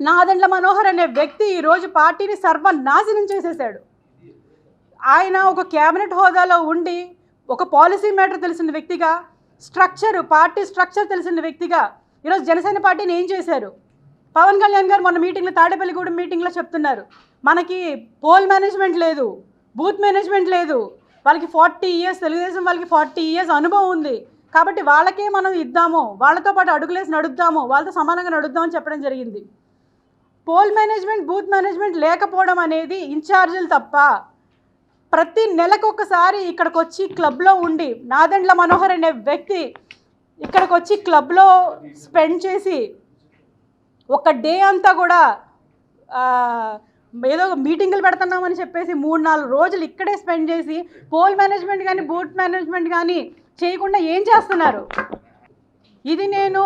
నాదెండ్ల మనోహర్ అనే వ్యక్తి ఈరోజు పార్టీని సర్వనాశనం చేసేసాడు. ఆయన ఒక క్యాబినెట్ హోదాలో ఉండి ఒక పాలసీ మ్యాటర్ తెలిసిన వ్యక్తిగా, పార్టీ స్ట్రక్చర్ తెలిసిన వ్యక్తిగా ఈరోజు జనసేన పార్టీని ఏం చేశారు? పవన్ కళ్యాణ్ గారు మొన్న మీటింగ్లో, తాడేపల్లిగూడెం మీటింగ్లో చెప్తున్నారు, మనకి పోల్ మేనేజ్మెంట్ లేదు, బూత్ మేనేజ్మెంట్ లేదు, వాళ్ళకి 40 years, తెలుగుదేశం వాళ్ళకి 40 years అనుభవం ఉంది, కాబట్టి వాళ్ళకే మనం ఇద్దాము, వాళ్ళతో పాటు అడుగులేసి నడుద్దాము, వాళ్ళతో సమానంగా నడుద్దామని చెప్పడం జరిగింది. పోల్ మేనేజ్మెంట్, బూత్ మేనేజ్మెంట్ లేకపోవడం అనేది ఇన్ఛార్జీలు తప్ప. ప్రతి నెలకు ఒకసారి ఇక్కడికి వచ్చి క్లబ్లో ఉండి నాదెండ్ల మనోహర్ అనే వ్యక్తి ఇక్కడికి వచ్చి క్లబ్లో స్పెండ్ చేసి ఒక డే అంతా కూడా ఏదో మీటింగులు పెడుతున్నామని చెప్పేసి 3-4 రోజులు ఇక్కడే స్పెండ్ చేసి పోల్ మేనేజ్మెంట్ కానీ బూత్ మేనేజ్మెంట్ కానీ చేయకుండా ఏం చేస్తున్నారు? ఇది నేను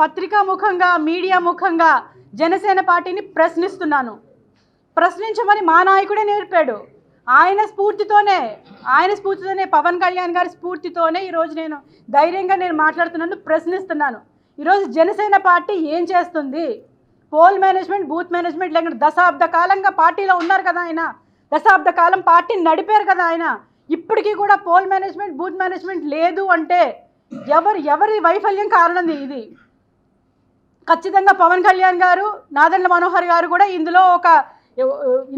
పత్రికా ముఖంగా, మీడియా ముఖంగా జనసేన పార్టీని ప్రశ్నిస్తున్నాను. ప్రశ్నించమని మా నాయకుడే నేర్పాడు. ఆయన స్ఫూర్తితోనే పవన్ కళ్యాణ్ గారి స్ఫూర్తితోనే ఈరోజు నేను ధైర్యంగా మాట్లాడుతున్నాను, ప్రశ్నిస్తున్నాను. ఈరోజు జనసేన పార్టీ ఏం చేస్తుంది? పోల్ మేనేజ్మెంట్, బూత్ మేనేజ్మెంట్ లేకుండా దశాబ్ద కాలంగా పార్టీలో ఉన్నారు కదా ఆయన, దశాబ్ద కాలం పార్టీని నడిపారు కదా ఆయన. ఇప్పటికీ కూడా పోల్ మేనేజ్మెంట్, బూత్ మేనేజ్మెంట్ లేదు అంటే ఎవరి వైఫల్యం కారణం ఇది? ఖచ్చితంగా పవన్ కళ్యాణ్ గారు, నాదెండ్ల మనోహర్ గారు కూడా ఇందులో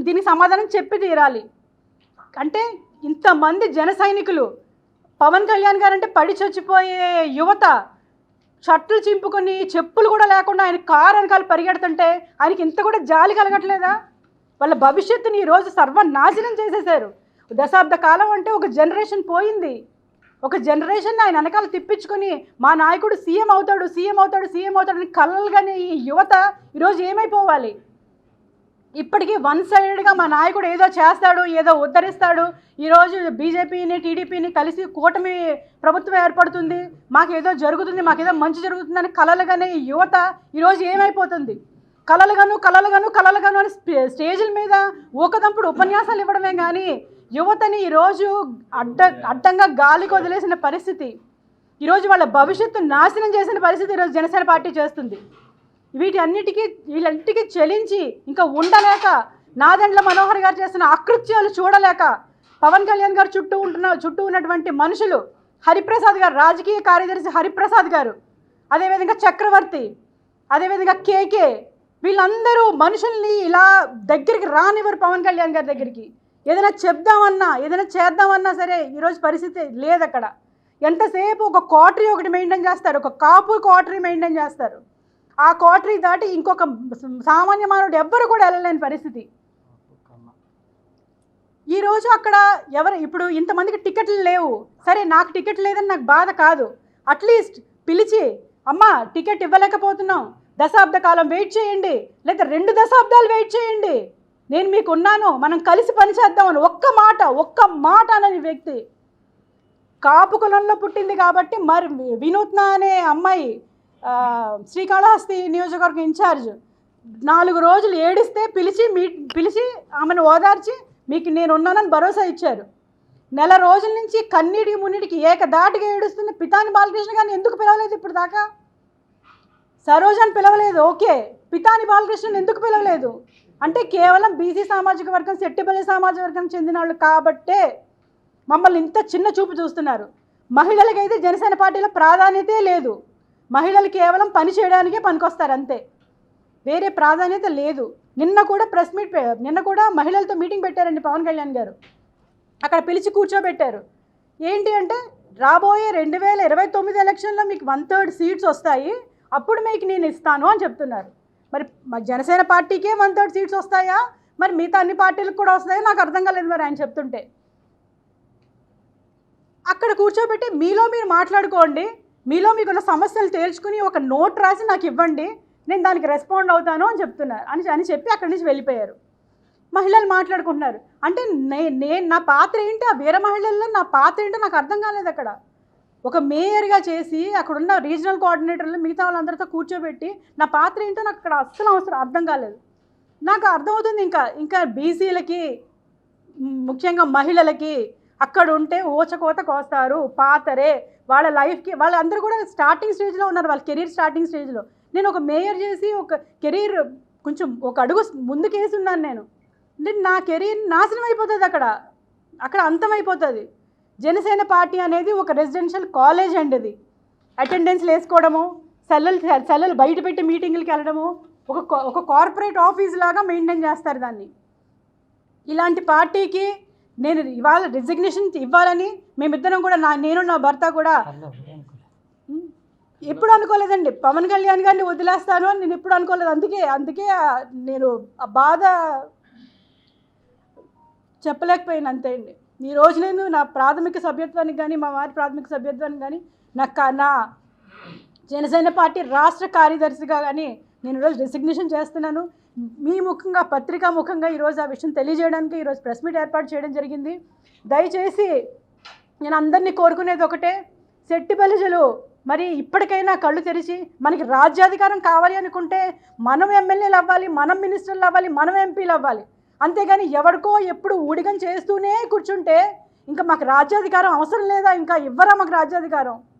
దీనికి సమాధానం చెప్పి తీరాలి. అంటే ఇంతమంది జన సైనికులు, పవన్ కళ్యాణ్ గారు అంటే పడి చచ్చిపోయే యువత షర్టులు చింపుకొని చెప్పులు కూడా లేకుండా ఆయన కారు వెనకాల పరిగెడుతుంటే ఆయనకి ఇంత కూడా జాలి కలగట్లేదా? వాళ్ళ భవిష్యత్తుని ఈరోజు సర్వనాశనం చేసేసారు. దశాబ్ద కాలం అంటే ఒక జనరేషన్ పోయింది. ఒక జనరేషన్ ఆయన వెనకాల తిప్పించుకొని మా నాయకుడు సీఎం అవుతాడు అని కలలుగానే ఈ యువత ఈరోజు ఏమైపోవాలి? ఇప్పటికీ వన్ సైడెడ్గా మా నాయకుడు ఏదో చేస్తాడు, ఏదో ఉద్ధరిస్తాడు, ఈరోజు బీజేపీని, టీడీపీని కలిసి కూటమి ప్రభుత్వం ఏర్పడుతుంది, మాకేదో జరుగుతుంది, మాకేదో మంచి జరుగుతుందని కలలుగానే ఈ యువత ఈరోజు ఏమైపోతుంది? కలలుగాను అని స్టేజ్ల మీద ఊకదంపుడు ఉపన్యాసాలు ఇవ్వడమే కానీ యువతని ఈరోజు అడ్డంగా గాలికి వదిలేసిన పరిస్థితి, ఈరోజు వాళ్ళ భవిష్యత్తు నాశనం చేసిన పరిస్థితి ఈరోజు జనసేన పార్టీ చేస్తుంది. వీళ్ళంటికి చెలించి ఇంకా ఉండలేక, నాదెండ్ల మనోహర్ గారు చేస్తున్న అకృత్యాలు చూడలేక, పవన్ కళ్యాణ్ గారు చుట్టూ ఉన్నటువంటి మనుషులు, హరిప్రసాద్ గారు, రాజకీయ కార్యదర్శి హరిప్రసాద్ గారు, అదేవిధంగా చక్రవర్తి, అదేవిధంగా కేకే, వీళ్ళందరూ మనుషుల్ని ఇలా దగ్గరికి రానివ్వరు. పవన్ కళ్యాణ్ గారి దగ్గరికి ఏదైనా చెప్దామన్నా, ఏదైనా చేద్దామన్నా సరే ఈరోజు పరిస్థితి లేదు. అక్కడ ఎంతసేపు ఒక క్వార్టరీ ఒకటి మెయింటైన్ చేస్తారు, ఒక కాపు క్వార్టరీ మెయింటైన్ చేస్తారు. ఆ క్వార్టరీ దాటి ఇంకొక సామాన్య మానవుడు ఎవ్వరు కూడా వెళ్ళలేని పరిస్థితి. ఈరోజు అక్కడ ఇప్పుడు ఇంతమందికి టికెట్లు లేవు, సరే నాకు టికెట్ లేదని నాకు బాధ కాదు, అట్లీస్ట్ పిలిచి అమ్మ టికెట్ ఇవ్వలేకపోతున్నాం, దశాబ్ద కాలం వెయిట్ చేయండి, లేదా 2 దశాబ్దాలు వెయిట్ చేయండి, నేను మీకు ఉన్నాను, మనం కలిసి పనిచేద్దామని ఒక్క మాట అనని వ్యక్తి. కాపు కులంలో పుట్టింది కాబట్టి మరి వినూత్న అనే అమ్మాయి శ్రీకాళహస్తి నియోజకవర్గం ఇన్ఛార్జ్ 4 రోజులు ఏడిస్తే పిలిచి ఆమెను ఓదార్చి మీకు నేను ఉన్నానని భరోసా ఇచ్చారు. నెల రోజుల నుంచి కన్నీటికి మున్నిటికి ఏకదాటిగా ఏడుస్తున్న పితాని బాలకృష్ణ గారిని ఎందుకు పిలవలేదు? ఇప్పుడు దాకా సరోజాని పిలవలేదు, ఓకే, పితాని బాలకృష్ణని ఎందుకు పిలవలేదు? అంటే కేవలం బీసీ సామాజిక వర్గం, సెట్టిపల్లి సామాజిక వర్గం చెందిన వాళ్ళు కాబట్టే మమ్మల్ని ఇంత చిన్న చూపు చూస్తున్నారు. మహిళలకైతే జనసేన పార్టీలో ప్రాధాన్యతే లేదు. మహిళలు కేవలం పని చేయడానికే పనికొస్తారు అంతే, వేరే ప్రాధాన్యత లేదు. నిన్న కూడా మహిళలతో మీటింగ్ పెట్టారండి పవన్ కళ్యాణ్ గారు. అక్కడ పిలిచి కూర్చోబెట్టారు. ఏంటి అంటే రాబోయే 2029 ఎలక్షన్లో మీకు 1/3 సీట్స్ వస్తాయి, అప్పుడు మీకు నేను ఇస్తాను అని చెప్తున్నారు. మరి జనసేన పార్టీకే 1/3 సీట్స్ వస్తాయా, మరి మిగతా అన్ని పార్టీలకు కూడా వస్తాయో నాకు అర్థం కాలేదు మరి ఆయన చెప్తుంటే. అక్కడ కూర్చోబెట్టి మీలో మీరు మాట్లాడుకోండి, మీలో మీకున్న సమస్యలు తేల్చుకుని ఒక నోట్ రాసి నాకు ఇవ్వండి, నేను దానికి రెస్పాండ్ అవుతాను అని చెప్తున్నారు అని చెప్పి అక్కడి నుంచి వెళ్ళిపోయారు. మహిళలు మాట్లాడుకుంటున్నారు. అంటే నా పాత్ర ఏంటి, ఆ వీర మహిళల్లో నా పాత్ర ఏంటో నాకు అర్థం కాలేదు. అక్కడ ఒక మేయర్గా చేసి అక్కడున్న రీజనల్ కోఆర్డినేటర్లు మిగతా వాళ్ళందరితో కూర్చోబెట్టి నా పాత్ర ఏంటో నాకు అక్కడ అస్సలు అర్థం కాలేదు. నాకు అర్థమవుతుంది ఇంకా బీసీలకి, ముఖ్యంగా మహిళలకి అక్కడ ఉంటే ఊచకోత కోస్తారు, పాతరే, వాళ్ళ లైఫ్కి వాళ్ళందరూ కూడా స్టార్టింగ్ స్టేజ్లో ఉన్నారు, వాళ్ళ కెరీర్ స్టార్టింగ్ స్టేజ్లో. నేను ఒక మేయర్ చేసి ఒక కెరీర్ కొంచెం ఒక అడుగు ముందుకేసి ఉన్నాను నేను. అంటే నా కెరీర్ నాశనం అయిపోతుంది అక్కడ అంతమైపోతుంది. జనసేన పార్టీ అనేది ఒక రెసిడెన్షియల్ కాలేజ్ అండి. ఇది అటెండెన్స్లు వేసుకోవడము, సెల్లలు బయట పెట్టి మీటింగులకి వెళ్ళడము, ఒక కార్పొరేట్ ఆఫీస్ లాగా మెయింటైన్ చేస్తారు దాన్ని. ఇలాంటి పార్టీకి నేను ఇవాళ రిజిగ్నేషన్ ఇవ్వాలని మేమిద్దరం కూడా నేను నా భర్త కూడా ఎప్పుడు అనుకోలేదండి. పవన్ కళ్యాణ్ గారిని వదిలేస్తాను అని నేను ఎప్పుడు అనుకోలేదు. అందుకే నేను ఆ బాధ చెప్పలేకపోయాను, అంతే అండి. ఈరోజు నేను నా ప్రాథమిక సభ్యత్వానికి కానీ మా వారి ప్రాథమిక సభ్యత్వానికి కానీ నా జనసేన పార్టీ రాష్ట్ర కార్యదర్శిగా కానీ నేను ఈరోజు రిజిగ్నేషన్ చేస్తున్నాను. మీ ముఖంగా పత్రికా ముఖంగా ఈరోజు ఆ విషయం తెలియజేయడానికి ఈరోజు ప్రెస్ మీట్ ఏర్పాటు చేయడం జరిగింది. దయచేసి నేను అందరినీ కోరుకునేది ఒకటే, శెట్టి బలిజలు మరి ఇప్పటికైనా కళ్ళు తెరిచి మనకి రాజ్యాధికారం కావాలి అనుకుంటే మనం ఎమ్మెల్యేలు అవ్వాలి, మనం మినిస్టర్లు అవ్వాలి, మనం ఎంపీలు అవ్వాలి. అంతేగాని ఎవరికో ఎప్పుడు ఊడిగం చేస్తూనే కూర్చుంటే ఇంకా మాకు రాజ్యాధికారం అవసరం లేదా? ఇంకా ఇవ్వరా మాకు రాజ్యాధికారం?